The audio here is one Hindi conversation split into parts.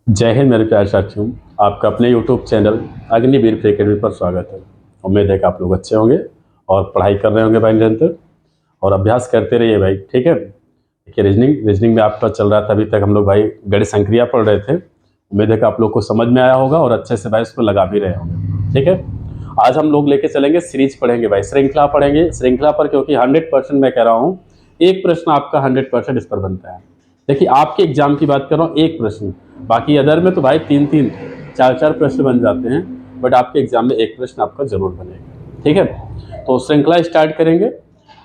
जय हिंद मेरे प्यारे साथियों। आपका अपने YouTube channel Agniveer free academy पर स्वागत है। उम्मीद है कि आप लोग अच्छे होंगे और पढ़ाई कर रहे होंगे भाई निरंतर, और अभ्यास करते रहिए भाई, ठीक है। देखिए रीजनिंग में आपका चल रहा था अभी तक, हम लोग भाई गणित संक्रिया पढ़ रहे थे। उम्मीद है कि आप लोग को समझ में आया होगा और अच्छे से भाई उसको लगा भी रहे होंगे, ठीक है। आज हम लोग लेके चलेंगे, सीरीज पढ़ेंगे भाई, श्रृंखला पढ़ेंगे श्रृंखला पर, क्योंकि 100% मैं कह रहा हूँ एक प्रश्न आपका 100% इस पर बनता है। देखिए आपके एग्जाम की बात कर रहा हूँ, एक प्रश्न, बाकी अदर में तो भाई 3-3 4-4 प्रश्न बन जाते हैं, बट आपके एग्जाम में एक प्रश्न आपका जरूर बनेगा, ठीक है। तो श्रृंखला स्टार्ट करेंगे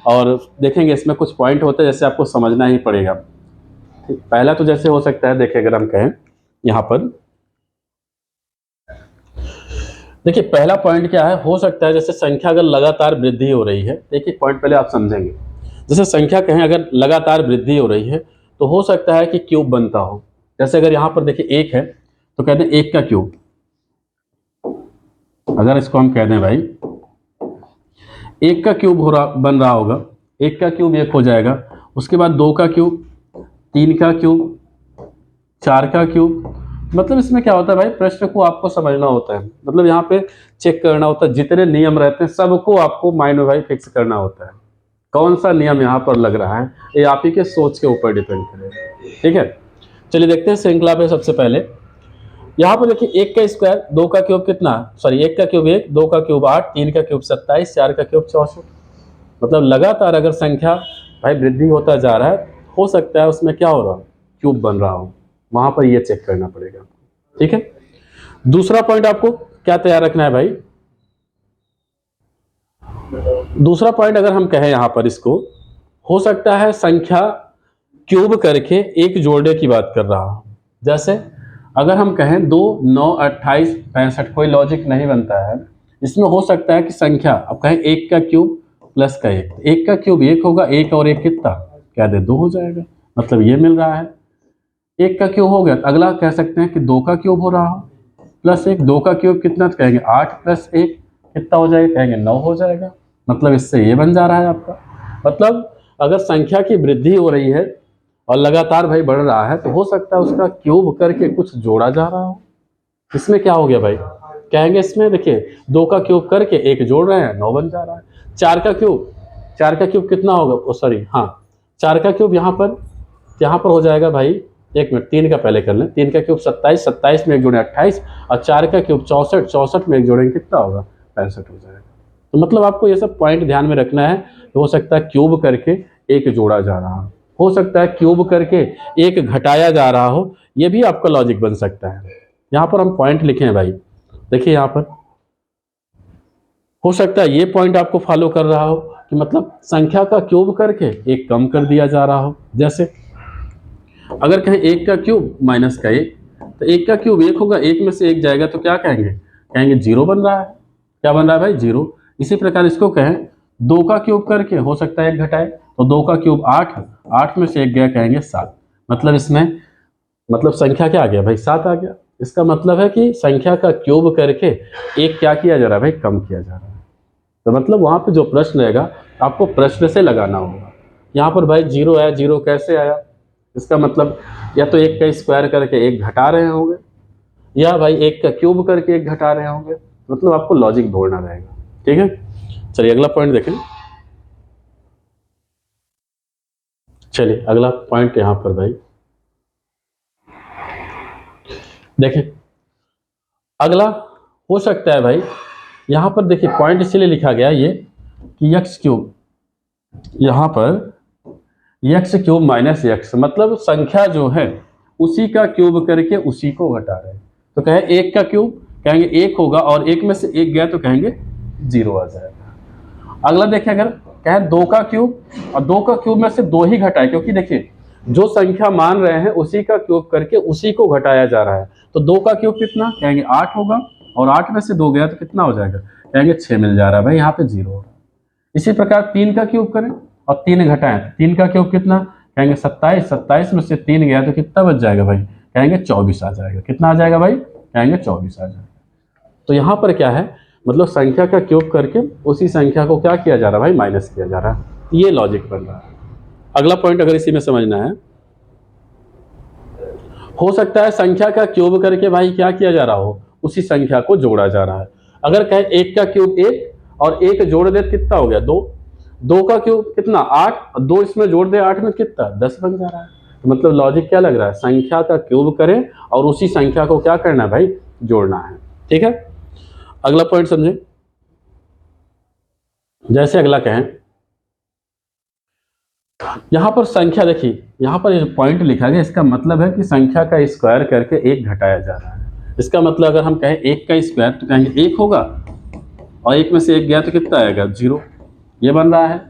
और देखेंगे इसमें कुछ पॉइंट होते हैं जैसे आपको समझना ही पड़ेगा। पहला तो जैसे हो सकता है, देखिए अगर हम कहें यहाँ पर, देखिए पहला पॉइंट क्या है, हो सकता है जैसे संख्या अगर लगातार वृद्धि हो रही है। देखिए पॉइंट पहले आप समझेंगे, जैसे संख्या कहें अगर लगातार वृद्धि हो रही है तो हो सकता है कि क्यूब बनता हो। जैसे अगर यहाँ पर देखिए एक है तो कहते हैं एक का क्यूब, अगर इसको हम कह दें भाई एक का क्यूब बन रहा होगा, एक का क्यूब एक हो जाएगा, उसके बाद दो का क्यूब, तीन का क्यूब, चार का क्यूब। मतलब इसमें क्या होता है भाई, प्रश्न को आपको समझना होता है, मतलब यहाँ पे चेक करना होता है, जितने नियम रहते हैं सबको आपको माइंड में भाई फिक्स करना होता है। कौन सा नियम यहाँ पर लग रहा है ये आप ही के सोच के ऊपर डिपेंड करेगा, ठीक है। चलिए देखते हैं श्रृंखला पे। सबसे पहले यहाँ पर देखिए एक का स्क्वायर, दो का क्यूब कितना, सॉरी एक का क्यूब एक, दो का क्यूब 8, तीन का क्यूब 27, चार का क्यूब 64। मतलब लगातार अगर संख्या भाई वृद्धि होता जा रहा है, हो सकता है उसमें क्या हो रहा हो, क्यूब बन रहा हो, वहां पर ये चेक करना पड़ेगा, ठीक है। दूसरा पॉइंट आपको क्या तैयार रखना है भाई, दूसरा पॉइंट अगर हम कहें यहाँ पर इसको, हो सकता है संख्या क्यूब करके एक जोड़ने की बात कर रहा हूं। जैसे अगर हम कहें 2, 9, 28, 65, कोई लॉजिक नहीं बनता है इसमें। हो सकता है कि संख्या अब कहें एक का क्यूब प्लस का एक, एक का क्यूब एक होगा, एक और एक कितना, क्या दे, दो हो जाएगा, मतलब ये मिल रहा है। एक का क्यूब हो गया, अगला कह सकते हैं कि दो का क्यूब हो रहा हो प्लस एक, दो का क्यूब कितना, तो कहेंगे 8 प्लस एक कितना हो जाएगा, कहेंगे 9 हो जाएगा। मतलब इससे ये बन जा रहा है आपका। मतलब अगर संख्या की वृद्धि हो रही है और लगातार भाई बढ़ रहा है तो हो सकता है उसका क्यूब करके कुछ जोड़ा जा रहा हो। इसमें क्या हो गया भाई, कहेंगे इसमें देखिए दो का क्यूब करके एक जोड़ रहे हैं, 9 बन जा रहा है। चार का क्यूब, चार का क्यूब कितना होगा, सॉरी हाँ, चार का क्यूब यहाँ पर हो जाएगा भाई, एक मिनट, तीन का पहले कर लें। तीन का क्यूब 27, 27 में एक जोड़े 28, और चार का क्यूब 64, 64 में एक जोड़ेंगे कितना होगा, 65 हो जाएगा। तो मतलब आपको ये सब पॉइंट ध्यान में रखना है। तो हो सकता है क्यूब करके एक जोड़ा जा रहा हो सकता है क्यूब करके एक घटाया जा रहा हो, ये भी आपका लॉजिक बन सकता है। यहाँ पर हम पॉइंट लिखे हैं भाई, देखिए यहाँ पर हो सकता है ये पॉइंट आपको फॉलो कर रहा हो कि मतलब संख्या का क्यूब करके एक कम कर दिया जा रहा हो। जैसे अगर कहें एक का क्यूब माइनस का एक, तो एक का क्यूब एक होगा, एक में से एक जाएगा तो क्या कहेंगे, कहेंगे जीरो बन रहा है। क्या बन रहा है भाई, जीरो। इसी प्रकार इसको कहें दो का क्यूब करके, हो सकता है एक घटाए, तो दो का क्यूब 8, 8 में से एक गया, कहेंगे 7। मतलब इसमें मतलब संख्या क्या आ गया भाई, 7 आ गया। इसका मतलब है कि संख्या का क्यूब करके एक क्या किया जा रहा है भाई, कम किया जा रहा है। तो मतलब वहां पे जो प्रश्न रहेगा आपको प्रश्न से लगाना होगा। यहाँ पर भाई जीरो आया, जीरो कैसे आया, इसका मतलब या तो एक का स्क्वायर करके एक घटा रहे होंगे, या भाई एक का क्यूब करके एक घटा रहे होंगे। मतलब आपको लॉजिक ढूंढना रहेगा, ठीक है। चलिए अगला पॉइंट देखें। चलिए अगला पॉइंट यहाँ पर भाई देखें, अगला हो सकता है भाई, यहाँ पर देखिए पॉइंट इसलिए लिखा गया ये कि एक्स क्यूब, यहाँ पर एक्स क्यूब माइनस एक्स, मतलब संख्या जो है उसी का क्यूब करके उसी को घटा रहे हैं। तो कहे एक का क्यूब, कहेंगे एक होगा, और एक में से एक गया तो कहेंगे जीरो आ जाएगा। अगला देखिए, अगर कहे दो का क्यूब, और दो का क्यूब में से दो ही घटाए, क्योंकि देखिए जो संख्या मान रहे हैं उसी का क्यूब करके उसी को घटाया जा रहा है। तो दो का क्यूब कितना, कहेंगे 8 होगा, और 8 में से दो गया तो कितना हो जाएगा, कहेंगे 6 मिल जा रहा है भाई, यहाँ पे जीरो हो रहा है। इसी प्रकार तीन का क्यूब करें और तीन घटाएं, तीन का क्यूब कितना, कहेंगे 27, 27 में से तीन गया तो कितना बच जाएगा भाई, कहेंगे 24 आ जाएगा। कितना आ जाएगा भाई, कहेंगे 24 आ जाएगा। तो यहाँ पर क्या है, मतलब संख्या का क्यूब करके उसी संख्या को क्या किया जा रहा है भाई, माइनस किया जा रहा है। ये लॉजिक बन रहा है। अगला पॉइंट अगर इसी में समझना है, हो सकता है संख्या का क्यूब करके भाई क्या किया जा रहा हो, उसी संख्या को जोड़ा जा रहा है। अगर कहे 1 का क्यूब 1 और 1 जोड़ दे कितना हो गया 2, 2 का क्यूब कितना 8, 2 इसमें जोड़ दे 8 में कितना 10 बन जा रहा है। तो मतलब लॉजिक क्या लग रहा है, संख्या का क्यूब करें और उसी संख्या को क्या करना है भाई, जोड़ना है। ठीक है, अगला पॉइंट समझे। जैसे अगला कहें, यहां पर संख्या देखिए, यहां पर जो पॉइंट लिखा गया इसका मतलब है कि संख्या का स्क्वायर करके 1 घटाया जा रहा है। इसका मतलब अगर हम कहें 1 का स्क्वायर तो कहेंगे 1 होगा, और 1 में से 1 गया तो कितना आएगा 0, ये बन रहा है।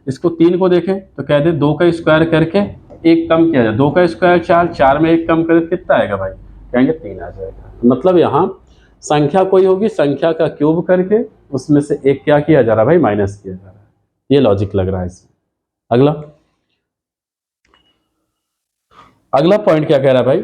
इसको 3 को देखें तो कह दे 2 का स्क्वायर करके 1 कम किया जाए, 2 का स्क्वायर 4, 4 में 1 कम करें तो कितना आएगा भाई, कहेंगे 3 आ जाएगा। मतलब यहाँ संख्या कोई होगी, संख्या का क्यूब करके उसमें से 1 क्या किया जा रहा है भाई, माइनस किया जा रहा है। ये लॉजिक लग रहा है इसमें। अगला अगला पॉइंट क्या कह रहा है भाई,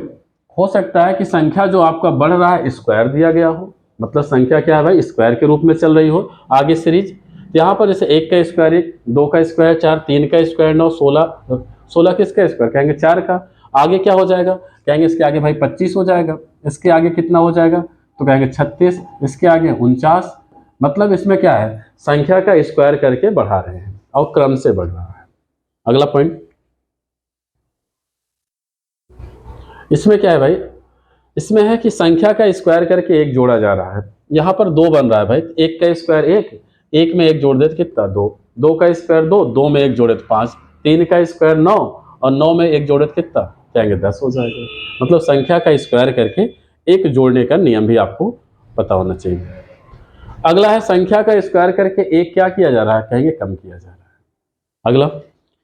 हो सकता है कि संख्या जो आपका बढ़ रहा है स्क्वायर दिया गया हो, मतलब संख्या क्या है भाई, स्क्वायर के रूप में चल रही हो आगे सीरीज। यहाँ पर जैसे 1 का स्क्वायर 1, 2 का स्क्वायर 4, 3 का स्क्वायर 9, 16, 16 किसका स्क्वायर, कहेंगे 4 का। आगे क्या हो जाएगा, कहेंगे इसके आगे भाई 25 हो जाएगा, इसके आगे कितना हो जाएगा तो कहेंगे 36, इसके आगे 49। मतलब इसमें क्या है, संख्या का स्क्वायर करके बढ़ा रहे हैं और क्रम से बढ़ रहा है। अगला पॉइंट, इसमें क्या है भाई, इसमें है कि संख्या का स्क्वायर करके 1 जोड़ा जा रहा है। यहाँ पर 2 बन रहा है भाई, 1 का स्क्वायर 1, 1 में 1 जोड़ दे तो कितना 2, 2 का स्क्वायर 2, 2 में 1 जोड़े तो 5, 3 का स्क्वायर 9 और 9 में 1 जोड़े तो कितना, कहेंगे 10 हो जाएगा। मतलब संख्या का स्क्वायर करके 1 जोड़ने का नियम भी आपको पता होना चाहिए। अगला है संख्या का स्क्वायर करके 1 क्या किया जा रहा है, कहेंगे कम किया जा रहा है। अगला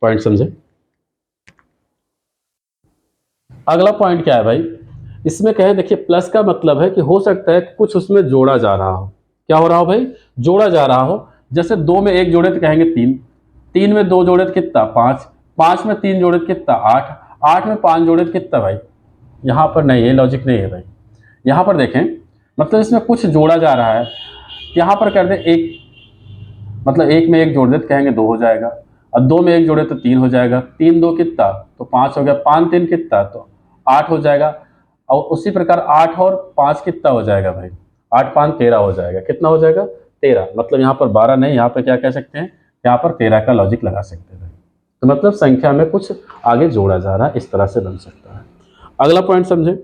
पॉइंट समझे। अगला पॉइंट क्या है भाई, इसमें कहे देखिए प्लस का मतलब है कि हो सकता है कि कुछ उसमें जोड़ा जा रहा हो। क्या हो रहा हो भाई, जोड़ा जा रहा हो। जैसे 2 में 1 जोड़े तो कहेंगे 3, 3 में 2 जोड़े तो कितना 5, 5 में 3 जोड़े तो कितना 8, 8 में 5 जोड़े तो कितना भाई, यहाँ पर नहीं, ये लॉजिक नहीं है भाई। यहाँ पर देखें, मतलब इसमें कुछ जोड़ा जा रहा है। यहाँ पर कर दे 1, मतलब 1 में 1 जोड़ दे तो कहेंगे 2 हो जाएगा, और 2 में 1 जोड़े तो 3 हो जाएगा, 3 2 कितना तो 5 हो गया, 5 3 कितना तो 8 हो जाएगा। और उसी प्रकार 8 और 5 कितना हो जाएगा भाई, 8 5 13 हो जाएगा, कितना हो जाएगा 13। मतलब यहाँ पर 12 नहीं, यहाँ पर क्या कह सकते हैं, यहाँ पर 13 का लॉजिक लगा सकते हैं भाई। तो मतलब संख्या में कुछ आगे जोड़ा जा रहा है, इस तरह से बन सकता है। अगला पॉइंट समझे।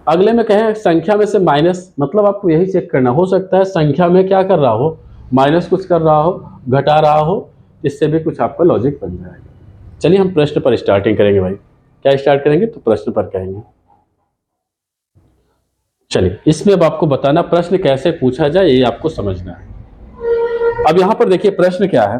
अगले में कहें संख्या में से माइनस, मतलब आपको यही चेक करना, हो सकता है संख्या में क्या कर रहा हो, माइनस कुछ कर रहा हो, घटा रहा हो, इससे भी कुछ आपका लॉजिक बन जाएगा। चलिए हम प्रश्न पर स्टार्टिंग करेंगे भाई। क्या स्टार्ट करेंगे, तो प्रश्न पर करेंगे। चलिए इसमें अब आपको बताना प्रश्न कैसे पूछा जाए, ये आपको समझना है। अब यहां पर देखिए प्रश्न क्या है,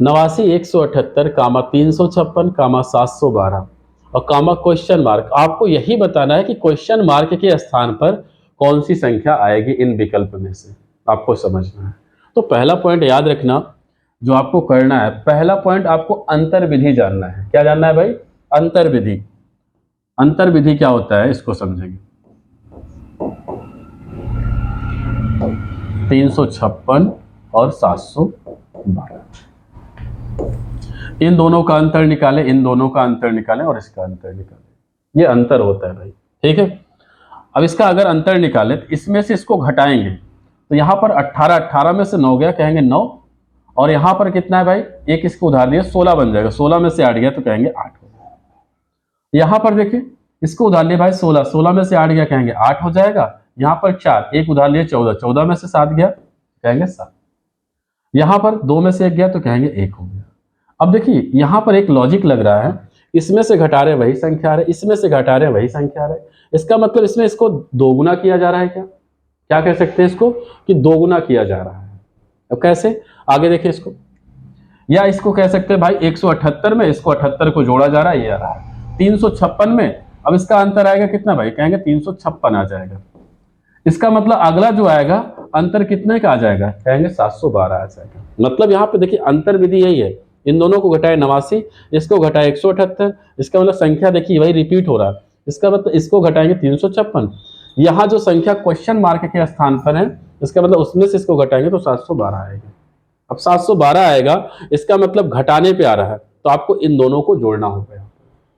89 178 कामा 356 कामा 712 और कामा क्वेश्चन मार्क। आपको यही बताना है कि क्वेश्चन मार्क के स्थान पर कौन सी संख्या आएगी इन विकल्प में से, आपको समझना है। तो पहला पॉइंट याद रखना, जो आपको करना है, पहला पॉइंट आपको अंतर विधि जानना है। क्या जानना है भाई, अंतर विधि। अंतर विधि क्या होता है इसको समझेंगे। 356 और 712, इन दोनों का अंतर निकालें, इन दोनों का अंतर निकालें और इसका अंतर निकालें, ये अंतर होता है भाई। ठीक है, अब इसका अगर अंतर निकालें तो इसमें से इसको घटाएंगे तो यहाँ पर 18, 18 में से 9 गया, कहेंगे 9, और यहाँ पर कितना है भाई, एक इसको उधार दिया 16 बन जाएगा, 16 में से 8 गया तो कहेंगे 8 हो जाएगा। यहाँ पर देखिए इसको उधार लिया भाई 16, 16 में से 8 गया, कहेंगे 8 हो जाएगा। यहाँ पर 4, एक उधार लिया 14, 14 में से 7 गया, कहेंगे 7। यहाँ पर 2 में से 1 गया तो कहेंगे 1 हो गया। अब देखिए यहाँ पर एक लॉजिक लग रहा है, इसमें से घटा रहे वही संख्या आ रही, इसमें से घटा रहे वही संख्या आ रही। इसका मतलब इसमें इसको दोगुना किया जा रहा है। क्या कह सकते हैं इसको, कि दोगुना किया जा रहा है। अब कैसे, आगे देखिए इसको, या इसको कह सकते हैं भाई 178 में इसको 78 को जोड़ा जा रहा है, ये आ रहा है 356 में। अब इसका अंतर आएगा कितना भाई, कहेंगे 356 आ जाएगा। इसका मतलब अगला जो आएगा अंतर कितने का आ जाएगा, कहेंगे 712 आ जाएगा। मतलब यहाँ पे देखिए अंतर विधि यही है, इन दोनों को घटाए 89, इसको घटाए 178, इसका मतलब संख्या देखिए वही रिपीट हो रहा है। इसका मतलब इसको घटाएंगे 356, यहाँ जो संख्या क्वेश्चन मार्क के स्थान पर है, इसका मतलब उसमें से इसको घटाएंगे तो 712 आएगा। अब 712 आएगा, इसका मतलब घटाने पे आ रहा है, तो आपको इन दोनों को जोड़ना होगा।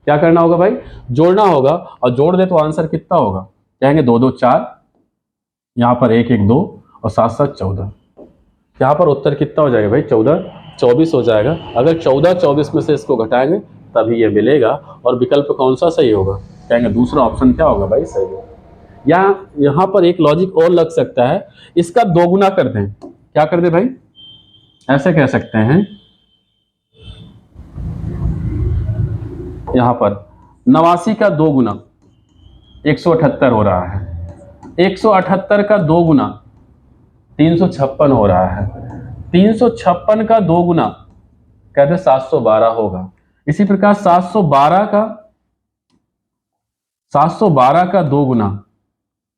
क्या करना होगा भाई, जोड़ना होगा, और जोड़ दे तो आंसर कितना होगा, कहेंगे 2 2 4, यहाँ पर 1 1 2 और 7 7 14। यहाँ पर उत्तर कितना हो जाएगा भाई, 14 24 हो जाएगा। अगर 14 24 में से इसको घटाएंगे तभी ये मिलेगा, और विकल्प कौन सा सही होगा, कहेंगे दूसरा ऑप्शन क्या होगा भाई, सही होगा। यहाँ पर एक लॉजिक और लग सकता है, इसका दोगुना कर दें। क्या कर दे भाई, ऐसे कह सकते हैं, यहां पर 89 का 2 गुना 178 हो रहा है, 178 का 2 गुना 356 हो रहा है, 356 का 2 गुना कहते 712 होगा। इसी प्रकार 712 का 2 गुना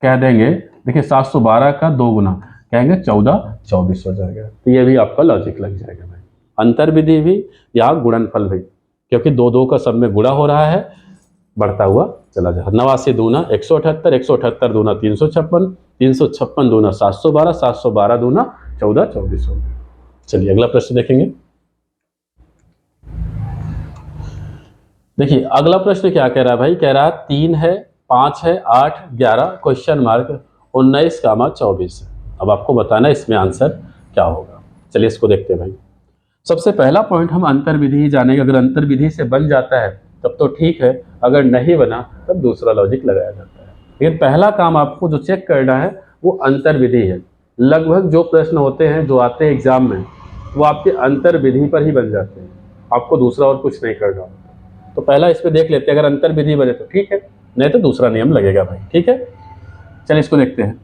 कह देंगे, देखिए 712 का 2 गुना कहेंगे 14 24 हो जाएगा। तो ये भी आपका लॉजिक लग जाएगा भाई, अंतर विधि भी या गुणनफल भी, क्योंकि 2 2 का सब में गुणा हो रहा है, बढ़ता हुआ चला जाएगा। 89 दूना 178, 178 दूना 356, 356 दूना 712, 712 दूना 14 24 हो गया। चलिए अगला प्रश्न देखेंगे। देखिए अगला प्रश्न क्या कह रहा है भाई, कह रहा है 3 है, 5 है, 8 11 क्वेश्चन मार्क 19 कामा 24 है। अब आपको बताना इसमें आंसर क्या होगा। चलिए इसको देखते हैं भाई। सबसे पहला पॉइंट हम अंतर विधि ही जानेंगे। अगर अंतर विधि से बन जाता है तब तो ठीक है, अगर नहीं बना तब दूसरा लॉजिक लगाया जाता है। लेकिन पहला काम आपको जो चेक करना है वो अंतर विधि है। लगभग जो प्रश्न होते हैं जो आते हैं एग्जाम में वो आपके अंतर विधि पर ही बन जाते हैं, आपको दूसरा और कुछ नहीं करना होता। तो पहला इस पे देख लेते हैं, अगर अंतर विधि बने तो ठीक है, नहीं तो दूसरा नियम लगेगा भाई। ठीक है, चलिए इसको देखते हैं।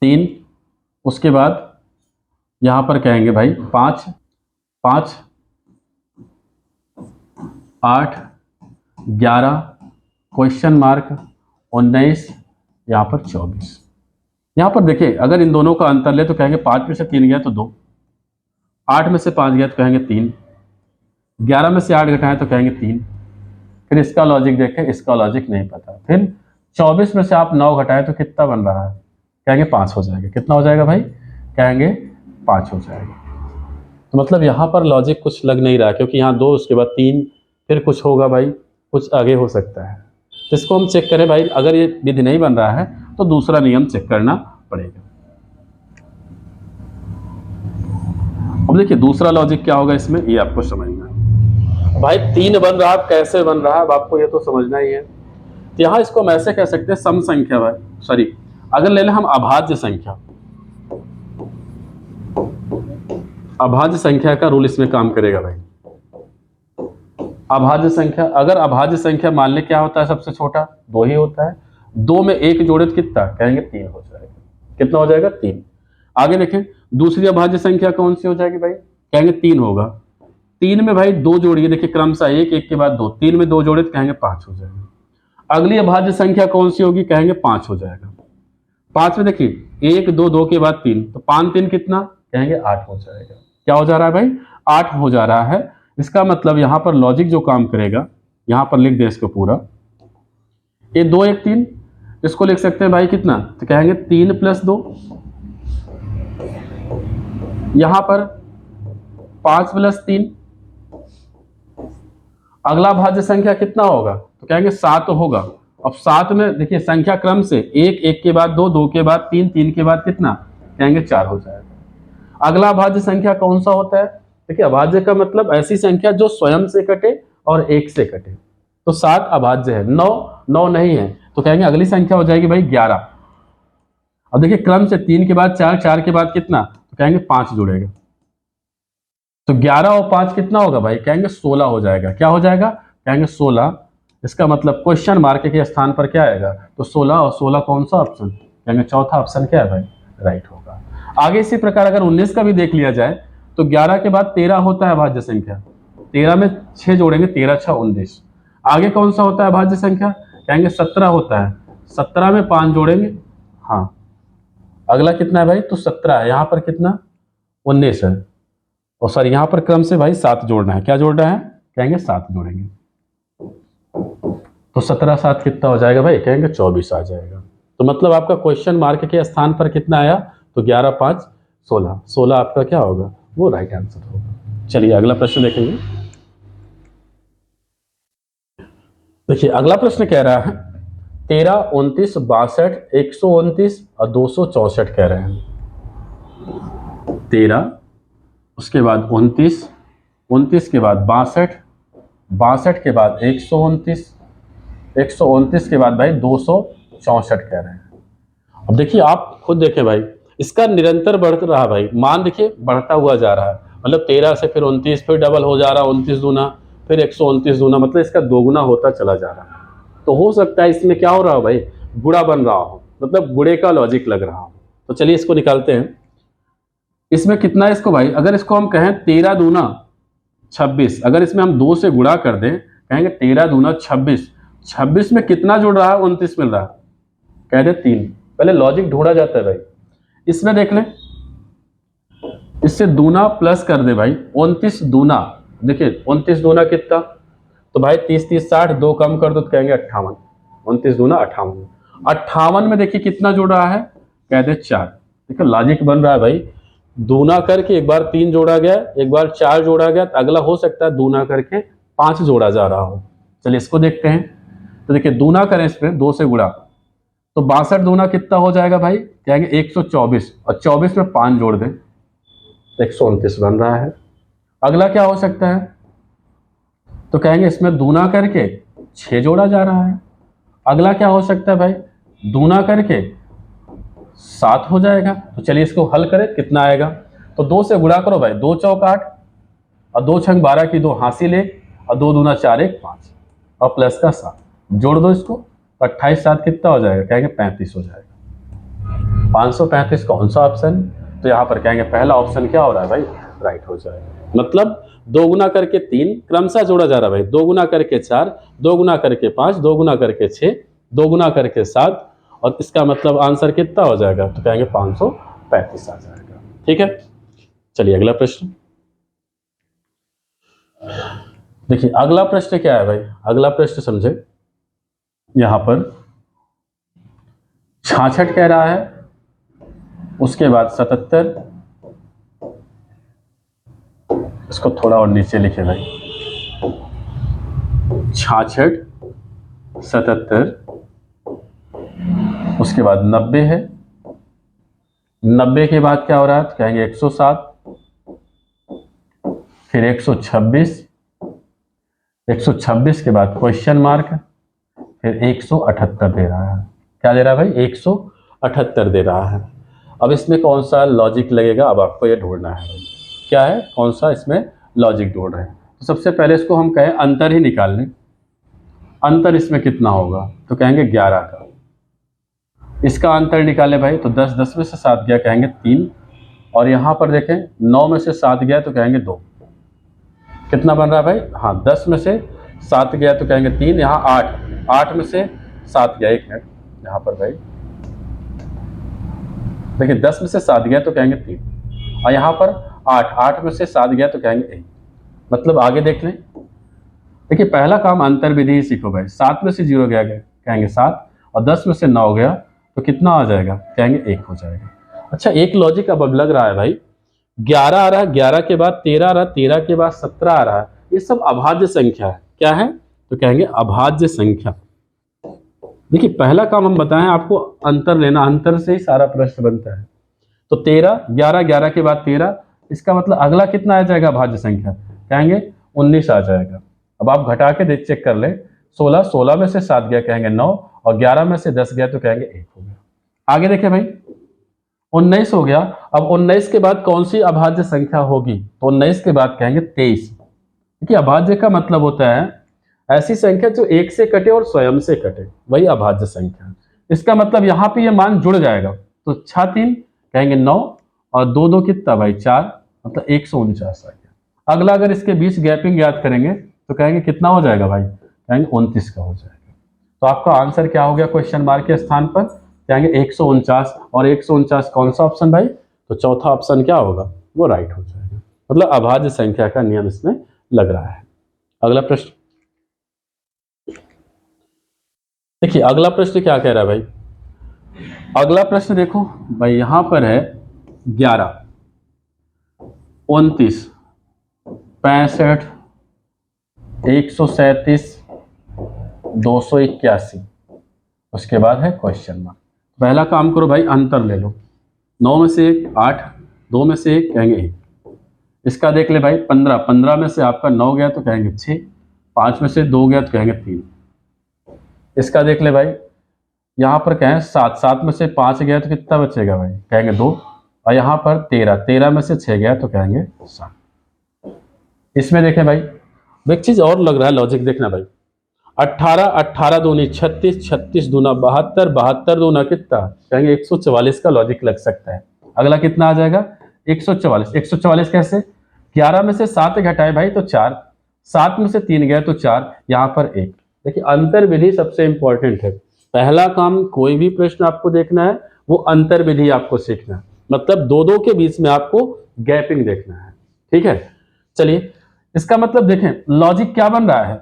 3, उसके बाद यहां पर कहेंगे भाई 5 5 8 11 क्वेश्चन मार्क 19 यहां पर 24। यहां पर देखिए अगर इन दोनों का अंतर ले तो कहेंगे 5 में से 3 गया तो 2, 8 में से 5 गया तो कहेंगे 3, 11 में से 8 घटाएं तो कहेंगे 3। फिर इसका लॉजिक देखें, इसका लॉजिक नहीं पता। फिर 24 में से आप 9 घटाएं तो कितना बन रहा है, कहेंगे 5 हो जाएगा। कितना हो जाएगा भाई, कहेंगे 5 हो जाएगा। तो मतलब यहाँ पर लॉजिक कुछ लग नहीं रहा, क्योंकि यहाँ 2 उसके बाद 3 फिर कुछ होगा भाई, कुछ आगे हो सकता है। तो इसको हम चेक करें भाई, अगर ये विधि नहीं बन रहा है तो दूसरा नियम चेक करना पड़ेगा। अब देखिए दूसरा लॉजिक क्या होगा इसमें, ये आपको समझना है भाई। 3 बन रहा है, कैसे बन रहा है अब आपको ये तो समझना ही है। तो यहाँ इसको हम ऐसे कह सकते हैं सम संख्या भाई, सॉरी अगर ले लें हम अभाज्य संख्या, अभाज्य संख्या का रूल इसमें काम करेगा भाई। अभाज्य संख्या, अगर अभाज्य संख्या मान ले क्या होता है, सबसे छोटा 2 ही होता है, 2 में 1 जोड़े तो कितना, कहेंगे 3 हो जाएगा। कितना हो जाएगा, 3। आगे देखें दूसरी अभाज्य संख्या कौन सी हो जाएगी भाई, कहेंगे 3 होगा। 3 में भाई 2 जोड़िए, देखिए क्रमशः 1 1 के बाद 2, 3 में 2 जोड़े तो कहेंगे 5 हो जाएगा। अगली अभाज्य संख्या कौन सी होगी, कहेंगे 5 हो जाएगा। 5 में देखिए 1 2 2 के बाद 3, तो 5 3 कितना, कहेंगे 8 हो जाएगा। क्या हो जा रहा है भाई, 8 हो जा रहा है। इसका मतलब यहां पर लॉजिक जो काम करेगा, यहां पर लिख दे इसको पूरा, ये 2 1 3, इसको लिख सकते हैं भाई कितना, तो कहेंगे 3 + 2, यहां पर 5 + 3। अगला भाज्य संख्या कितना होगा, तो कहेंगे 7 होगा। अब 7 में देखिए संख्या क्रम से 1 1 के बाद 2 2 के बाद 3 3 के बाद कितना, कहेंगे 4 हो जाएगा। अगला अभाज्य संख्या कौन सा होता है, देखिए अभाज्य का मतलब ऐसी संख्या जो स्वयं से कटे और 1 से कटे। तो 7 अभाज्य है, 9 नहीं है, तो कहेंगे अगली संख्या हो जाएगी भाई 11। अब देखिए क्रम से 3 के बाद 4, 4 के बाद कितना, तो कहेंगे 5 जुड़ेगा। तो 11 और 5 कितना होगा भाई, कहेंगे 16 हो जाएगा। क्या हो जाएगा, कहेंगे 16। इसका मतलब क्वेश्चन मार्क के स्थान पर क्या आएगा, तो 16 और 16 कौन सा ऑप्शन, कहेंगे चौथा ऑप्शन क्या है भाई, राइट होगा। आगे इसी प्रकार अगर 19 का भी देख लिया जाए तो 11 के बाद 13 होता है भाज्य संख्या, 13 में 6 जोड़ेंगे, 13 6 19। आगे कौन सा होता है भाज्य संख्या, कहेंगे 17 होता है, 17 में 5 जोड़ेंगे, हाँ अगला कितना है भाई, तो 17 है। यहाँ पर कितना, 19 है, और सर यहाँ पर क्रम से भाई 7 जोड़ना है। क्या जोड़ना है, कहेंगे 7 जोड़ेंगे, तो 17 7 कितना हो जाएगा भाई, कहेंगे 24 आ जाएगा। तो मतलब आपका क्वेश्चन मार्क के स्थान पर कितना आया, तो 11 5 16, 16 आपका क्या होगा, वो राइट आंसर होगा। चलिए अगला प्रश्न देखेंगे। देखिए अगला प्रश्न कह रहा है 13, 29, 62, 129 और 264 कह रहे हैं। 13, उसके बाद 29, 29 के बाद 62, 62 के बाद 129, 129 के बाद भाई 264 कह रहे हैं। अब देखिए आप खुद देखें भाई, इसका निरंतर बढ़ रहा भाई, मान देखिए बढ़ता हुआ जा रहा है, मतलब 13 से फिर 29, फिर डबल हो जा रहा है, 29 दूना, फिर 129 दूना, मतलब इसका दोगुना होता चला जा रहा है। तो हो सकता है इसमें क्या हो रहा हो भाई, गुणा बन रहा हो, मतलब गुणे का लॉजिक लग रहा हो। तो चलिए इसको निकालते हैं। इसमें कितना है इसको भाई, अगर इसको हम कहें 13 दूना 26, अगर इसमें हम 2 से गुणा कर दें, कहेंगे 13 दूना 26, 26 में कितना जुड़ रहा है, 29 मिल रहा है, कह दे 3। पहले लॉजिक ढूंढा जाता है भाई। इसमें देख लें, इससे दूना प्लस कर दे भाई, 29 दूना, देखिए 29 दूना कितना, तो भाई 30 30 60, 2 कम कर दो तो कहेंगे 58, 29 दूना 58, 58 में देखिए कितना जुड़ रहा है, कह दे 4। देखिए लॉजिक बन रहा है भाई, दूना करके एक बार 3 जोड़ा गया, एक बार 4 जोड़ा गया, तो अगला हो सकता है दूना करके 5 जोड़ा जा रहा हो। चलिए इसको देखते हैं। तो देखिए दूना करें इसमें 2 से गुणा, तो 62 दूना कितना हो जाएगा भाई, कहेंगे 124, और 24 में 5 जोड़ दें 129 बन रहा है। अगला क्या हो सकता है, तो कहेंगे इसमें दूना करके 6 जोड़ा जा रहा है। अगला क्या हो सकता है भाई, दूना करके 7 हो जाएगा। तो चलिए इसको हल करें, कितना आएगा, तो 2 से गुणा करो भाई, 2 चौक 8, और 2 छंग 12 की 2 हासिल 1, और 2 दूना 4 1 5, और प्लस का 7 जोड़ दो इसको, तो 28 7 कितना हो जाएगा, कहेंगे 35 हो जाएगा। 535 कौन सा ऑप्शन, तो यहाँ पर कहेंगे पहला ऑप्शन क्या हो रहा है भाई, राइट हो जाएगा। मतलब 2 गुना करके 3 क्रमशः जोड़ा जा रहा है भाई, 2 गुना करके 4, 2 गुना करके 5, 2 गुना करके 6, 2 गुना करके 7, और इसका मतलब आंसर कितना हो जाएगा, तो कहेंगे 535 आ जाएगा। ठीक है, चलिए अगला प्रश्न देखिए। अगला प्रश्न क्या है भाई, अगला प्रश्न समझे, यहां पर 66 कह रहा है, उसके बाद 77, इसको थोड़ा और नीचे लिखे भाई, 66, 77, उसके बाद 90 है, 90 के बाद क्या हो रहा है, तो कहेंगे 107, फिर 126, 126 के बाद क्वेश्चन मार्क, फिर 178 दे रहा है। क्या दे रहा है भाई, 178 दे रहा है। अब इसमें कौन सा लॉजिक लगेगा, अब आपको ये ढूंढना है भाई, क्या है, कौन सा इसमें लॉजिक ढूंढ रहे हैं। तो सबसे पहले इसको हम कहें अंतर ही निकाल लें। अंतर इसमें कितना होगा, तो कहेंगे 11 का। इसका अंतर निकाले भाई, तो 10 10 में से 7 गया, कहेंगे 3, और यहाँ पर देखें 9 में से 7 गया तो कहेंगे 2, कितना बन रहा है भाई, हाँ 10 में से 7 गया तो कहेंगे 3, यहाँ 8, 8 में से 7 गया, 1 मिनट यहाँ पर भाई देखिए 10 में से 7 गया तो कहेंगे 3, और यहाँ पर 8, 8 में से 7 गया तो कहेंगे 1। मतलब आगे देख लें, देखिए पहला काम अंतर विधि ही सीखो भाई, 7 में से 0 गया कहेंगे 7, और 10 में से 9 गया तो कितना आ जाएगा, कहेंगे 1 हो जाएगा। अच्छा एक लॉजिक अब लग रहा है भाई, 11 आ रहा है, 11 के बाद 13 आ रहा है, 13 के बाद 17 आ रहा है, ये सब अभाज्य संख्या है। क्या है, तो कहेंगे अभाज्य संख्या। देखिए पहला काम हम बताएं आपको, अंतर लेना, अंतर से ही सारा प्रश्न बनता है। तो 13, 11, 11 के बाद 13, इसका मतलब अगला कितना आ जाएगा अभाज्य संख्या, कहेंगे 19 आ जाएगा। अब आप घटा के चेक कर ले, 16, 16 में से 7 गया कहेंगे 9, और 11 में से 10 गया तो कहेंगे 1 हो गया। आगे देखें भाई 19 हो गया। अब 19 के बाद कौन सी अभाज्य संख्या होगी, तो 19 के बाद कहेंगे 23। देखिए अभाज्य का मतलब होता है ऐसी संख्या जो 1 से कटे और स्वयं से कटे, वही अभाज्य संख्या। इसका मतलब यहाँ पे ये मान जुड़ जाएगा, तो 6 3 कहेंगे 9, और 2 2 कितना भाई 4, मतलब 149 आ गया। अगला अगर इसके बीच गैपिंग याद करेंगे तो कहेंगे कितना हो जाएगा भाई, कहेंगे 29 का हो जाएगा। तो आपका आंसर क्या हो गया क्वेश्चन मार्क के स्थान पर, कहेंगे 149, और 149 कौन सा ऑप्शन भाई, तो चौथा ऑप्शन क्या होगा, वो राइट हो जाएगा। मतलब अभाज्य संख्या का नियम इसमें लग रहा है। अगला प्रश्न देखिए, अगला प्रश्न क्या कह रहा है भाई, अगला प्रश्न देखो भाई, यहां पर है 11, 29, 65, 137, 281, उसके बाद है क्वेश्चन मार्क। पहला काम करो भाई, अंतर ले लो। 9 में से 1 8, 2 में से 1 कहेंगे 1। इसका देख ले भाई 15, 15 में से आपका 9 गया तो कहेंगे 6, 5 में से 2 गया तो कहेंगे 3। इसका देख ले भाई, यहाँ पर कहें 7, 7 में से 5 गया तो कितना बचेगा भाई, कहेंगे 2। और यहाँ पर 13, 13 में से 6 गया तो कहेंगे 7। इसमें देखें भाई, एक चीज और लग रहा है लॉजिक, देखना भाई। 18, 18 दूनी 36, 36 दूना 72, 72 दूना कितना, कहेंगे 144 का लॉजिक लग सकता है। अगला कितना आ जाएगा, 144। 144 कैसे, 11 में से 7 घटाए भाई तो 4, 7 में से 3 गया तो 4, यहाँ पर 1। देखिए अंतर विधि सबसे इंपॉर्टेंट है। पहला काम, कोई भी प्रश्न आपको देखना है वो अंतर विधि आपको सीखना है, मतलब दो के बीच में आपको गैपिंग देखना है, ठीक है। चलिए, इसका मतलब देखें लॉजिक क्या बन रहा है,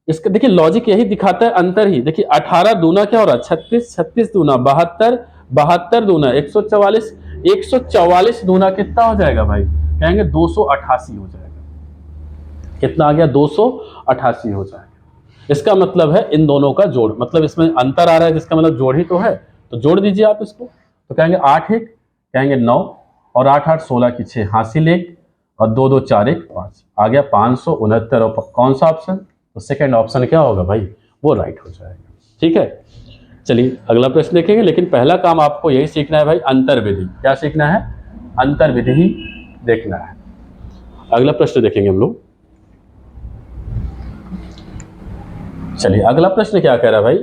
इसका देखिए लॉजिक यही दिखाता है, अंतर ही। देखिए 18 दूना क्या हो रहा है 36, 36 दूना 72, 72 दूना 144, 144 दूना कितना हो जाएगा भाई, कहेंगे 288 हो जाएगा। कितना आ गया, 288 हो जाएगा। इसका मतलब है इन दोनों का जोड़, मतलब इसमें अंतर आ रहा है जिसका मतलब जोड़ ही तो है, तो जोड़ दीजिए आप इसको। तो कहेंगे 8 1, कहेंगे 9, और 8 8 16 की 6, हासिल 1, और 2 2 4 1 5, आ गया 569। और कौन सा ऑप्शन, तो सेकंड ऑप्शन क्या होगा भाई, वो राइट हो जाएगा, ठीक है। चलिए अगला प्रश्न देखेंगे, लेकिन पहला काम आपको यही सीखना है भाई, अंतर विधि। क्या सीखना है, अंतर विधि ही देखना है। अगला प्रश्न देखेंगे हम लोग। चलिए अगला प्रश्न क्या कह रहा है भाई,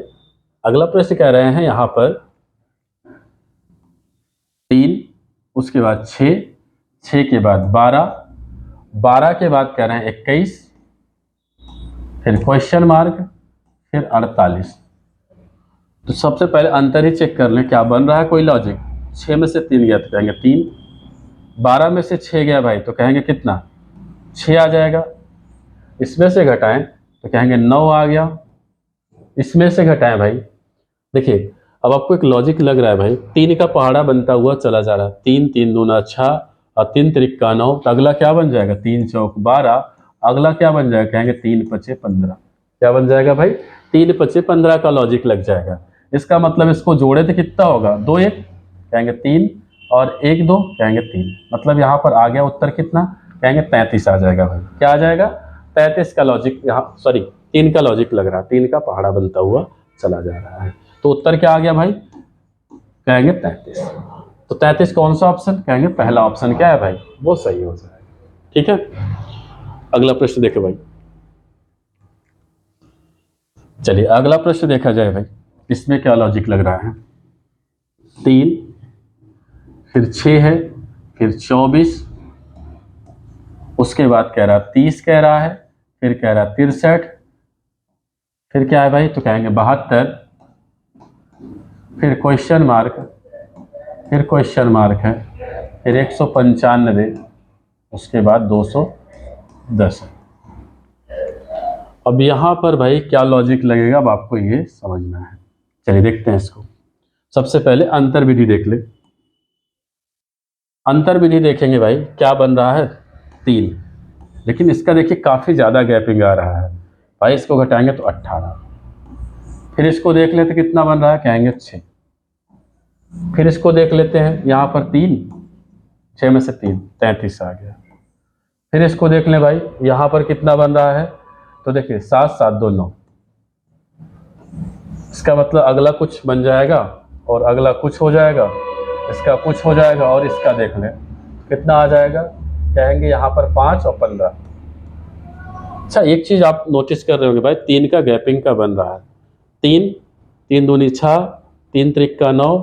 अगला प्रश्न कह रहे हैं यहां पर 3, उसके बाद 6, 6 के बाद 12, 12 के बाद कह रहे हैं 21, फिर क्वेश्चन मार्क, फिर 48। तो सबसे पहले अंतर ही चेक कर लें क्या बन रहा है, कोई लॉजिक। 6 में से 3 गया तो कहेंगे 3, 12 में से 6 गया भाई तो कहेंगे कितना, 6 आ जाएगा। इसमें से घटाएं तो कहेंगे 9 आ गया। इसमें से घटाएं भाई, देखिए अब आपको एक लॉजिक लग रहा है भाई, 3 का पहाड़ा बनता हुआ चला जा रहा है। 3 3 दूना 6, और 3 त्रिका 9, तो अगला क्या बन जाएगा, 3 चौक 12, अगला क्या बन जाएगा, कहेंगे 3 पचे 15। क्या बन जाएगा भाई, 3 पचे 15 का लॉजिक लग जाएगा। इसका मतलब इसको जोड़े तो कितना होगा, 2 1, कहेंगे 3, और 1 2, कहेंगे 3। मतलब यहाँ पर आ गया उत्तर कितना, कहेंगे 33 आ जाएगा भाई। क्या आ जाएगा, 33 का लॉजिक यहाँ, सॉरी 3 का लॉजिक लग रहा है, 3 का पहाड़ा बनता हुआ चला जा रहा है। तो उत्तर क्या आ गया भाई, कहेंगे 33। तो 33 कौन सा ऑप्शन, कहेंगे पहला ऑप्शन क्या है भाई, वो सही हो जाएगा, ठीक है। अगला प्रश्न देखे भाई। चलिए अगला प्रश्न देखा जाए भाई, इसमें क्या लॉजिक लग रहा है। 3, फिर 6 है, फिर 24, उसके बाद कह रहा 30 कह रहा है, फिर कह रहा 63, फिर क्या है भाई, तो कहेंगे 72, फिर क्वेश्चन मार्क, फिर क्वेश्चन मार्क है, फिर 195, उसके बाद 210। अब यहाँ पर भाई क्या लॉजिक लगेगा, अब आपको ये समझना है। चलिए देखते हैं इसको। सबसे पहले अंतर विधि देख ले। अंतर विधि देखेंगे भाई, क्या बन रहा है 3, लेकिन इसका देखिए काफ़ी ज़्यादा गैपिंग आ रहा है भाई। इसको घटाएंगे तो 18, फिर इसको देख लेते कितना बन रहा है, कहेंगे 6, फिर इसको देख लेते हैं यहाँ पर 3, 6 में से 3 33 आ गया। फिर इसको देख लें भाई, यहाँ पर कितना बन रहा है, तो देखिए 7 7 2 9। इसका मतलब अगला कुछ बन जाएगा और अगला कुछ हो जाएगा, इसका कुछ हो जाएगा, और इसका देख लें कितना आ जाएगा, कहेंगे यहाँ पर 5 और 15। अच्छा एक चीज़ आप नोटिस कर रहे होंगे भाई, 3 का गैपिंग का बन रहा है। 3 3 दूनी 6, 3 त्रिका 9,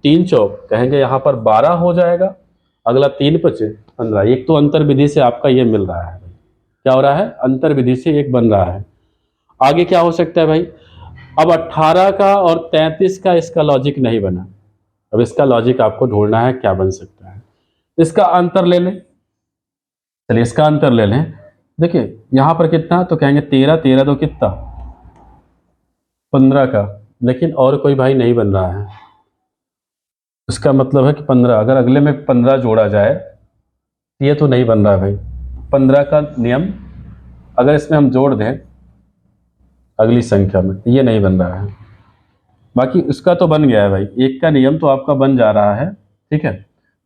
3 चौक, कहेंगे यहाँ पर 12 हो जाएगा, अगला 3 पचे 15। एक तो अंतर विधि से आपका ये मिल रहा है, क्या हो रहा है, अंतर विधि से एक बन रहा है। आगे क्या हो सकता है भाई, अब 18 का और 33 का इसका लॉजिक नहीं बना। अब इसका लॉजिक आपको ढूंढना है क्या बन सकता है। इसका अंतर ले लें, चलिए इसका अंतर ले लें। देखिए यहाँ पर कितना, तो कहेंगे 13, 13 तो कितना 15 का, लेकिन और कोई भाई नहीं बन रहा है। इसका मतलब है कि 15, अगर अगले में 15 जोड़ा जाए, ये तो नहीं बन रहा है भाई। 15 का नियम अगर इसमें हम जोड़ दें अगली संख्या में, ये नहीं बन रहा है। बाकी उसका तो बन गया है भाई, 1 का नियम तो आपका बन जा रहा है, ठीक है।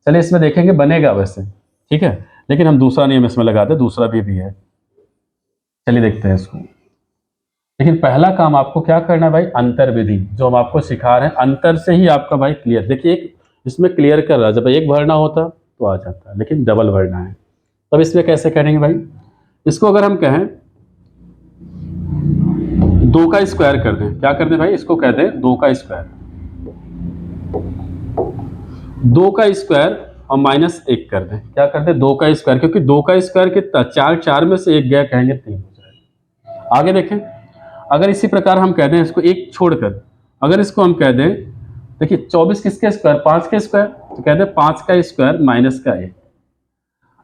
चलिए इसमें देखेंगे बनेगा वैसे, ठीक है, लेकिन हम दूसरा नियम इसमें लगाते हैं, दूसरा भी है। चलिए देखते हैं इसको। लेकिन पहला काम आपको क्या करना है भाई, अंतर विधि जो हम आपको सिखा रहे हैं, अंतर से ही आपका भाई क्लियर। देखिए एक इसमें क्लियर कर रहा है, जब एक भरना होता तो आ जाता है, लेकिन डबल भरना है। तब इसमें कैसे करेंगे भाई, इसको अगर हम कहें 2 का स्क्वायर कर दें, क्या कर दें भाई, इसको कहते हैं 2 का स्क्वायर, 2 का स्क्वायर और -1 कर दें, क्या कर दें 2 का स्क्वायर, क्योंकि 2 का स्क्वायर कितना 4, 4 में से 1 गया, कहेंगे 3 हो जाएगा। आगे देखें, अगर इसी प्रकार हम कह दें इसको 1 छोड़कर, अगर इसको हम कह दें, देखिए 24 किसके स्क्वायर, 5 के स्क्वायर, तो कहते हैं 5 का स्क्वायर माइनस का 1।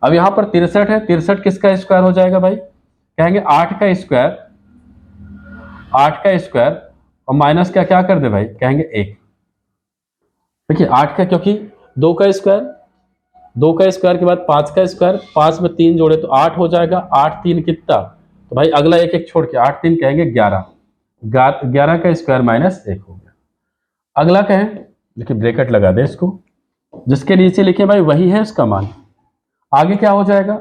अब यहाँ पर 63 है, 63 किसका स्क्वायर हो जाएगा भाई, कहेंगे 8 का स्क्वायर, 8 का स्क्वायर और माइनस का क्या कर दे भाई, कहेंगे 1। देखिए 8 का, क्योंकि 2 का स्क्वायर, 2 का स्क्वायर के बाद 5 का स्क्वायर, 5 में 3 जोड़े तो 8 हो जाएगा, 8 3 कितना, तो भाई अगला एक एक छोड़ के 8 3 कहेंगे 11, 11 का स्क्वायर -1 हो गया। अगला कहें, देखिए ब्रैकेट लगा दे इसको, जिसके नीचे लिखे भाई वही है उसका मान। आगे क्या हो जाएगा,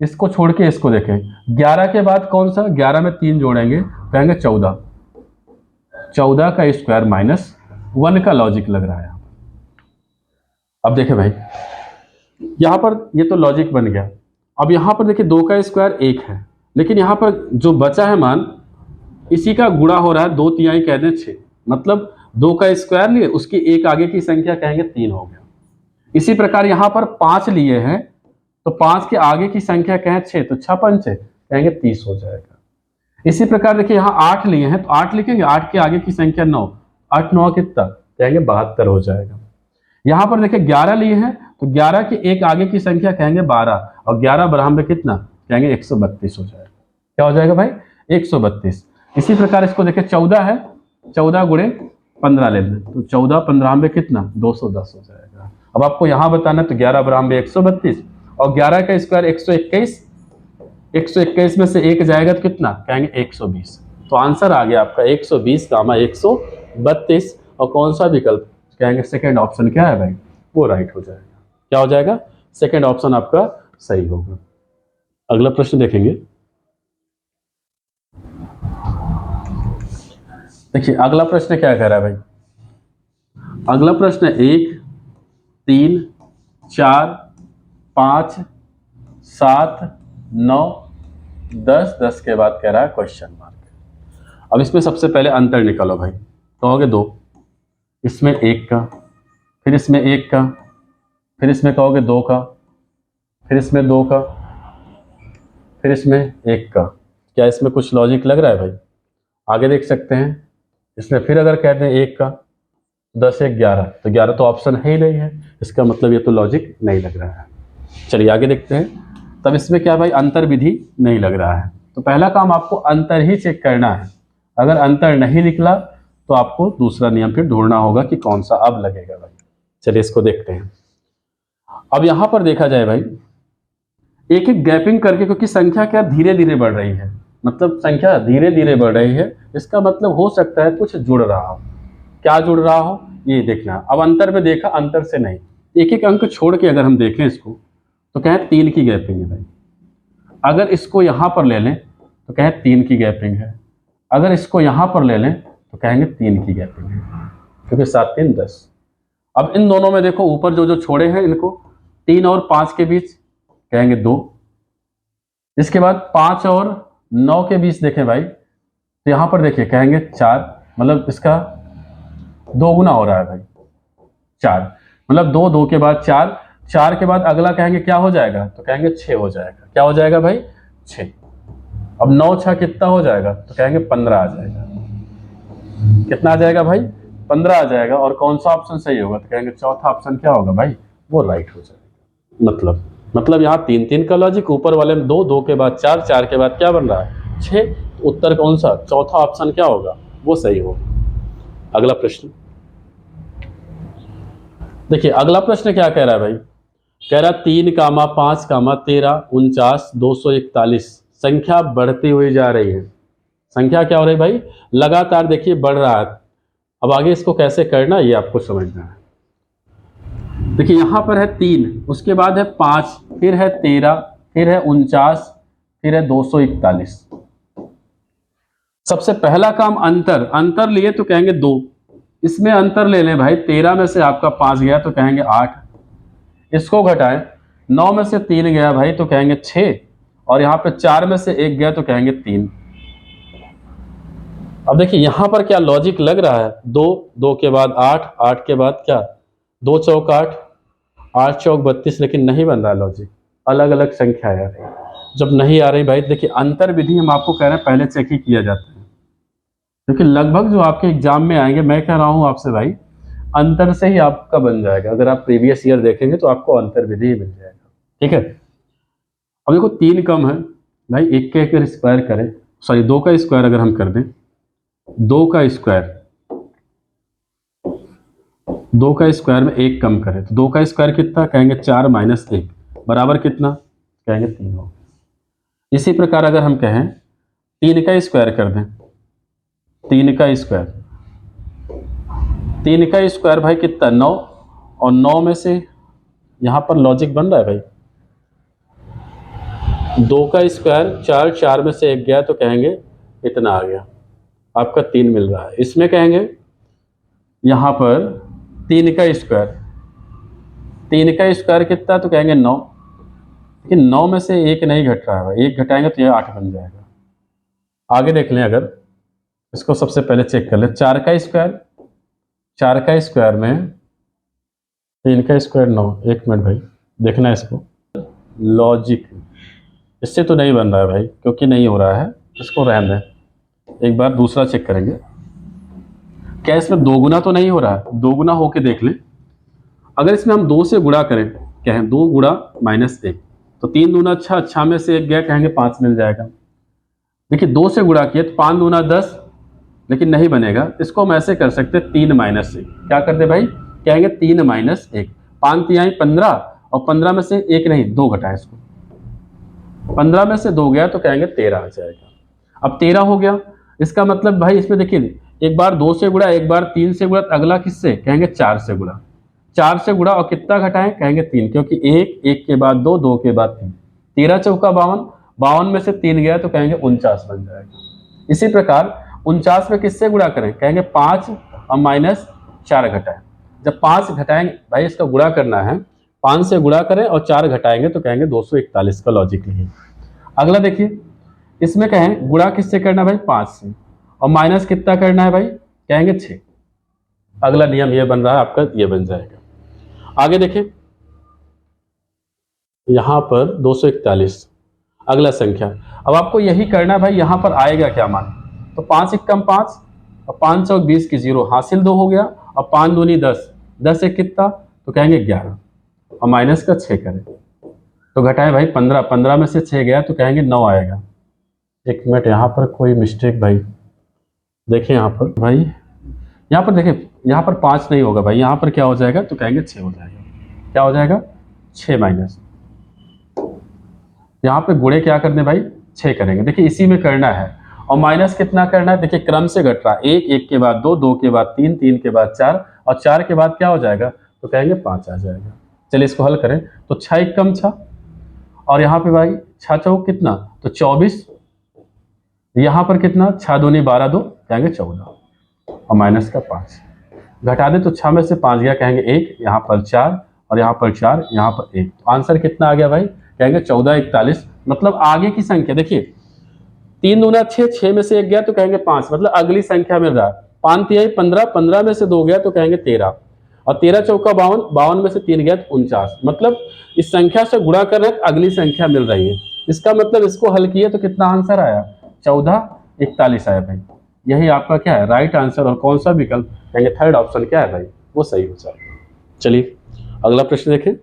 इसको छोड़ के इसको देखें, 11 के बाद कौन सा, 11 में 3 जोड़ेंगे कहेंगे 14, 14 का स्क्वायर -1 का लॉजिक लग रहा है। अब देखिए भाई यहां पर ये तो लॉजिक बन गया। अब यहां पर देखिए 2 का स्क्वायर 1 है, लेकिन यहां पर जो बचा है मान, इसी का गुणा हो रहा है, 2 तिहाई कह दें 6, मतलब 2 का स्क्वायर लिए उसकी एक आगे की संख्या कहेंगे 3 हो गया। इसी प्रकार यहां पर 5 लिए हैं, तो 5 के आगे की संख्या कहें 6, तो 6 5 कहेंगे 30 हो जाएगा। इसी प्रकार देखिए यहाँ 8 लिए हैं, तो 8 लिखेंगे, 8 के आगे की संख्या 9, 8 9 कितना, कहेंगे 72 हो जाएगा। यहां पर देखिए 11 लिए हैं, तो 11 के एक आगे की संख्या कहेंगे 12, और 11 बराबर कितना, कहेंगे 132 हो जाएगा। क्या हो जाएगा भाई, 132। इसी प्रकार इसको देखिए 14 है, 14 गुणे 15 ले लें, तो 14 15 में कितना, 210 हो जाएगा। अब आपको यहां बताना है, तो 11 बराबर 132 और 11 का स्क्वायर 121, 121 में से 1 जाएगा तो कितना, कहेंगे 120। तो आंसर आ गया आपका 120 गामा 132, और कौन सा विकल्प, कहेंगे सेकंड ऑप्शन क्या है भाई, वो राइट हो जाएगा। क्या हो जाएगा, सेकंड ऑप्शन आपका सही होगा। अगला प्रश्न देखेंगे। देखिए अगला प्रश्न क्या कह रहा है भाई, अगला प्रश्न 1 3 4 5 7 9 10, 10 के बाद कह रहा है क्वेश्चन मार्क। अब इसमें सबसे पहले अंतर निकालो भाई, कहोगे 2, इसमें 1 का, फिर इसमें 1 का, फिर इसमें कहोगे 2 का, फिर इसमें 2 का, फिर इसमें 1 का। क्या इसमें कुछ लॉजिक लग रहा है भाई, आगे देख सकते हैं। इसमें फिर अगर कहते हैं 1 का, 10 1 11, तो 11 तो ऑप्शन है ही नहीं है, इसका मतलब ये तो लॉजिक नहीं लग रहा है। चलिए आगे देखते हैं। तब इसमें क्या भाई, अंतर विधि नहीं लग रहा है, तो पहला काम आपको अंतर ही चेक करना है। अगर अंतर नहीं निकला तो आपको दूसरा नियम फिर ढूंढना होगा कि कौन सा अब लगेगा भाई। चलिए इसको देखते हैं। अब यहां पर देखा जाए भाई, एक एक गैपिंग करके, क्योंकि संख्या क्या धीरे धीरे बढ़ रही है, मतलब संख्या धीरे धीरे बढ़ रही है, इसका मतलब हो सकता है कुछ जुड़ रहा हो। क्या जुड़ रहा हो ये देखना। अब अंतर में देखा, अंतर से नहीं, एक एक अंक छोड़ के अगर हम देखें इसको, तो कहें 3 की गैपिंग है भाई। अगर इसको यहां पर ले लें तो कहें 3 की गैपिंग है, अगर इसको यहां पर ले लें तो कहेंगे 3 की गैपिंग है, क्योंकि 7 3 10। अब इन दोनों में देखो, ऊपर जो जो छोड़े हैं इनको, 3 और 5 के बीच कहेंगे 2, इसके बाद 5 और 9 के बीच देखें भाई, तो यहां पर देखिए कहेंगे 4, मतलब इसका 2 गुना हो रहा है भाई, 4, मतलब 2 2 के बाद 4, 4 के बाद अगला कहेंगे क्या हो जाएगा, तो कहेंगे 6 हो जाएगा। क्या हो जाएगा भाई, 6। अब 9 6 कितना हो जाएगा, तो कहेंगे 15 आ जाएगा। कितना आ जाएगा भाई, 15 आ जाएगा। और कौन सा ऑप्शन सही होगा, तो कहेंगे चौथा ऑप्शन क्या होगा भाई, वो राइट हो जाएगा। मतलब यहाँ 3 3 का लॉजिक, ऊपर वाले में 2 2 के बाद 4 4 के बाद क्या बन रहा है 6, उत्तर कौन सा, चौथा ऑप्शन क्या होगा, वो सही होगा। अगला प्रश्न देखिए, अगला प्रश्न क्या कह रहा है भाई, कह रहा 3, 5, 13, 49, 241। संख्या बढ़ती हुई जा रही है। संख्या क्या हो रही है भाई? लगातार देखिए बढ़ रहा है। अब आगे इसको कैसे करना ये आपको समझना है। देखिए यहाँ पर है 3, उसके बाद है 5, फिर है 13, फिर है 49, फिर है 241। सबसे पहला काम अंतर लिए तो कहेंगे 2। इसमें अंतर ले लें भाई, 13 में से आपका 5 गया तो कहेंगे 8। इसको घटाएं, 9 में से 3 गया भाई तो कहेंगे 6, और यहाँ पे 4 में से 1 गया तो कहेंगे 3। अब देखिए यहाँ पर क्या लॉजिक लग रहा है? 2, 2 के बाद 8, 8 के बाद क्या? 2 चौक 8, 8 चौक 32, लेकिन नहीं बन रहा लॉजिक। अलग अलग संख्या आ रही है। जब नहीं आ रही भाई, देखिए अंतर विधि हम आपको कह रहे हैं पहले चेक ही किया जाता है, क्योंकि लगभग जो आपके एग्जाम में आएंगे, मैं कह रहा हूँ आपसे भाई, अंतर से ही आपका बन जाएगा। अगर आप प्रीवियस ईयर देखेंगे तो आपको अंतर विधि ही मिल जाएगा। ठीक है, अब देखो 3 कम है भाई, 1 का अगर स्क्वायर करें, सॉरी 2 का स्क्वायर अगर हम कर दें, 2 का स्क्वायर में 1 कम करें तो 2 का स्क्वायर कितना? कहेंगे 4 माइनस 1 बराबर कितना? कहेंगे 3 हो। इसी प्रकार अगर हम कहें 3 का स्क्वायर कर दें, 3 का स्क्वायर भाई कितना? 9, और 9 में से यहां पर लॉजिक बन रहा है भाई, 2 का स्क्वायर 4, 4 में से 1 गया तो कहेंगे इतना आ गया, आपका 3 मिल रहा है। इसमें कहेंगे यहां पर 3 का स्क्वायर कितना? तो कहेंगे 9, लेकिन 9 में से 1 नहीं घट रहा है भाई, 1 घटाएंगे तो यह 8 बन जाएगा। आगे देख लें, अगर इसको सबसे पहले चेक कर लें, 4 का स्क्वायर में 3 का स्क्वायर 9। 1 मिनट भाई, देखना है इसको, लॉजिक इससे तो नहीं बन रहा है भाई, क्योंकि नहीं हो रहा है, इसको रहने दें। एक बार दूसरा चेक करेंगे, क्या इसमें 2 गुना तो नहीं हो रहा है? 2 गुना होके देख लें। अगर इसमें हम 2 से गुणा करें, क्या है? 2 गुणा माइनस 1, तो 3 दूना अच्छा, अच्छा में से 1 गया, कहेंगे 5 मिल जाएगा। देखिए 2 से गुणा किए तो 5 दूना 10, लेकिन नहीं बनेगा। इसको हम ऐसे कर सकते हैं 3 माइनस 1। क्या करते भाई? कहेंगे 3 माइनस 1, 5 तिहाई 15, और 15 में से 1 नहीं 2 घटाएं इसको, 15 में से 2 गया तो कहेंगे 13 आ जाएगा। अब 13 हो गया, इसका मतलब भाई इसमें देखिए, एक बार 2 से गुणा, एक बार 3 से गुणा, अगला किससे? कहेंगे 4 से गुणा। 4 से गुणा और कितना घटाएं? कहेंगे 3, क्योंकि 1, 1 के बाद 2, 2 के बाद 3, 13 चौका 52, 52 में से 3 गया तो कहेंगे 49 बन जाएगा। इसी प्रकार 49 में किससे गुणा करें? कहेंगे 5 और माइनस 4 घटाएं। जब 5 घटाएंगे भाई, इसका गुणा करना है, 5 से गुणा करें और 4 घटाएंगे तो कहेंगे 241 का लॉजिक लिखिए। अगला देखिए, इसमें कहें गुणा किससे करना है भाई? 5 से, और माइनस कितना करना है भाई? कहेंगे 6। अगला नियम ये बन रहा है आपका, ये बन जाएगा। आगे देखिए, यहां पर 241 अगला संख्या। अब आपको यही करना है भाई, यहां पर आएगा क्या मान? तो 5 एकम 5, और 5 चौक 20 की 0, हासिल 2 हो गया, और 5 दूनी 10, 10 एक कितना? तो कहेंगे 11, और माइनस का 6 करें तो घटाएं भाई 15, 15 में से 6 गया तो कहेंगे 9 आएगा। 1 मिनट, यहाँ पर कोई मिस्टेक भाई, देखिए यहाँ पर भाई, यहाँ पर देखिए, यहाँ पर 5 नहीं होगा भाई, यहाँ पर क्या हो जाएगा? तो कहेंगे 6 हो जाएगा। क्या हो जाएगा? 6 माइनस, यहाँ पे गुणे क्या करने भाई? 6 करेंगे। देखिए इसी में करना है, और माइनस कितना करना है? देखिए क्रम से घट रहा है, 1, 1 के बाद 2, 2 के बाद 3, 3 के बाद 4, और 4 के बाद क्या हो जाएगा? तो कहेंगे 5 आ जाएगा। चलिए इसको हल करें, तो 6 एकम 6, और यहाँ पे भाई 6 चौक कितना? तो 24, यहाँ पर कितना? 6 दूनी 12, 2 कहेंगे 14, और माइनस का 5 घटा दे तो 6 में से 5 गया, कहेंगे 1, यहाँ पर 4, और यहाँ पर 4, यहाँ पर 1, तो आंसर कितना आ गया भाई? कहेंगे 14, 41। मतलब आगे की संख्या देखिए, 3 दूना 6, 6 में से 1 गया तो कहेंगे 5, मतलब अगली संख्या मिल रहा है। 5 तिहाई 15, 15 में से 2 गया तो कहेंगे 13, और 13 चौका 52, 52 में से 3 गया तो 49। मतलब इस संख्या से गुणा कर रहे हैं, अगली संख्या मिल रही है। इसका मतलब इसको हल किए तो कितना आंसर आया? 14, 41 आया भाई। यही आपका क्या है? Right answer. और कौन सा विकल्प? कहेंगे थर्ड ऑप्शन क्या है भाई? वो सही हो जाएगा। चलिए अगला प्रश्न देखें।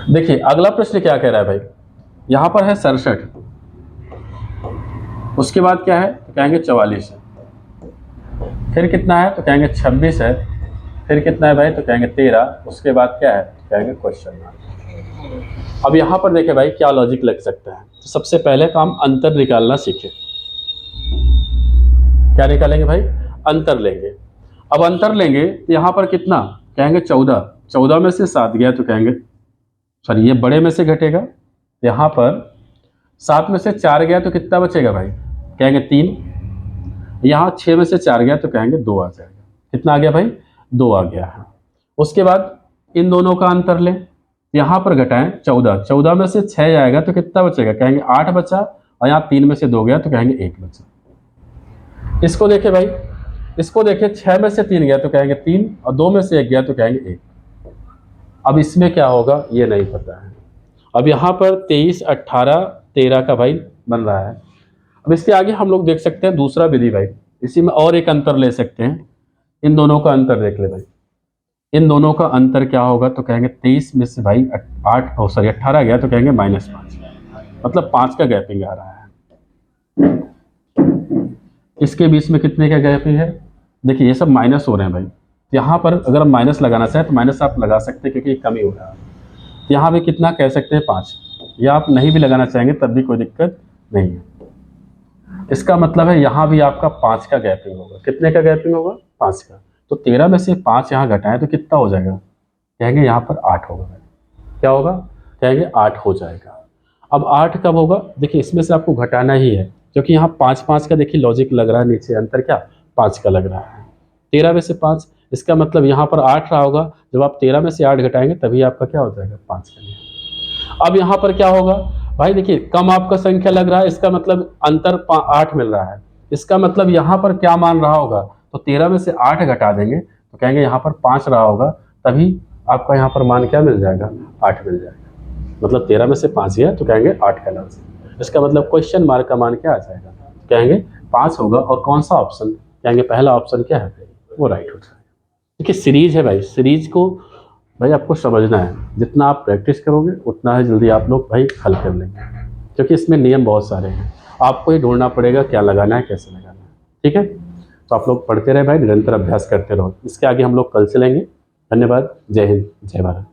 देखिए अगला प्रश्न क्या कह रहा है भाई, यहां पर है 67, उसके बाद क्या है? तो कहेंगे 44 है, फिर कितना है? तो कहेंगे 26 है, फिर कितना है भाई, तो कहेंगे 13, उसके बाद क्या है, तो कहेंगे क्वेश्चन मार्क। अब यहाँ पर देखें भाई क्या लॉजिक लग सकता है। तो सबसे पहले तो हम अंतर निकालना सीखें। क्या निकालेंगे भाई, अंतर लेंगे। अब अंतर लेंगे तो यहाँ पर कितना, कहेंगे 14, 14 में से 7 गया तो कहेंगे, सॉरी ये बड़े में से घटेगा, यहाँ पर 7 में से 4 गया तो कितना बचेगा भाई, कहेंगे 3। यहाँ 6 में से 4 गया तो कहेंगे 2 आ जाएगा। कितना आ गया भाई, 2 आ गया है। उसके बाद इन दोनों का अंतर लें, यहाँ पर घटाएं 14, 14 में से 6 जाएगा तो कितना बचेगा, कहेंगे 8 बचा, और यहाँ 3 में से 2 गया तो कहेंगे 1 बचा। इसको देखें भाई, इसको देखें, 6 में से 3 गया तो कहेंगे 3, और 2 में से 1 गया तो कहेंगे 1। अब इसमें क्या होगा ये नहीं पता है। अब यहाँ पर 23, 18, 13 का भाई बन रहा है। अब इसके आगे हम लोग देख सकते हैं दूसरा विधि भाई, इसी में और एक अंतर ले सकते हैं। इन दोनों का अंतर देख ले भाई, इन दोनों का अंतर क्या होगा, तो कहेंगे 23 में से भाई 18 गया तो कहेंगे -5, मतलब 5 का गैपिंग आ रहा है। इसके बीच में कितने का गैपिंग है, देखिए ये सब माइनस हो रहे हैं भाई। यहाँ पर अगर हम माइनस लगाना चाहें तो माइनस आप लगा सकते हैं क्योंकि ये कमी हो रहा है। यहाँ भी कितना कह सकते हैं 5, या आप नहीं भी लगाना चाहेंगे तब भी कोई दिक्कत नहीं है। इसका मतलब है यहाँ भी आपका 5 का गैपिंग होगा। कितने का गैपिंग होगा, 5 का। तो 13 में से 5 यहाँ घटाएं तो कितना हो जाएगा, कहेंगे यहाँ पर 8 होगा। क्या होगा, कहेंगे 8 हो जाएगा। अब 8 कब होगा, देखिए इसमें से आपको घटाना ही है क्योंकि यहाँ 5 का देखिए लॉजिक लग रहा है, नीचे अंतर क्या 5 का लग रहा है। 13 में से 5, इसका मतलब यहाँ पर 8 रहा होगा, जब आप 13 में से 8 घटाएंगे तभी आपका क्या हो जाएगा 5 का लिए। अब यहाँ पर क्या होगा भाई, देखिए कम आपका संख्या लग रहा है, इसका मतलब अंतर 8 मिल रहा है। इसका मतलब यहाँ पर क्या मान रहा होगा, तो 13 में से 8 घटा देंगे तो कहेंगे यहाँ पर 5 रहा होगा, तभी आपका यहाँ पर मान क्या मिल जाएगा, 8 मिल जाएगा। मतलब 13 में से 5 गया तो कहेंगे 8 का लफ्ज। इसका मतलब क्वेश्चन मार्क का मान क्या आ जाएगा, कहेंगे 5 होगा। और कौन सा ऑप्शन, कहेंगे पहला ऑप्शन क्या है, वो राइट हो जाएगा। देखिए सीरीज है भाई, सीरीज को भाई आपको समझना है, जितना आप प्रैक्टिस करोगे उतना ही जल्दी आप लोग भाई हल कर लेंगे, क्योंकि इसमें नियम बहुत सारे हैं, आपको ही ढूंढना पड़ेगा क्या लगाना है कैसे लगाना है। ठीक है, तो आप लोग पढ़ते रहे भाई, निरंतर अभ्यास करते रहो। इसके आगे हम लोग कल से लेंगे। धन्यवाद, जय हिंद, जय भारत।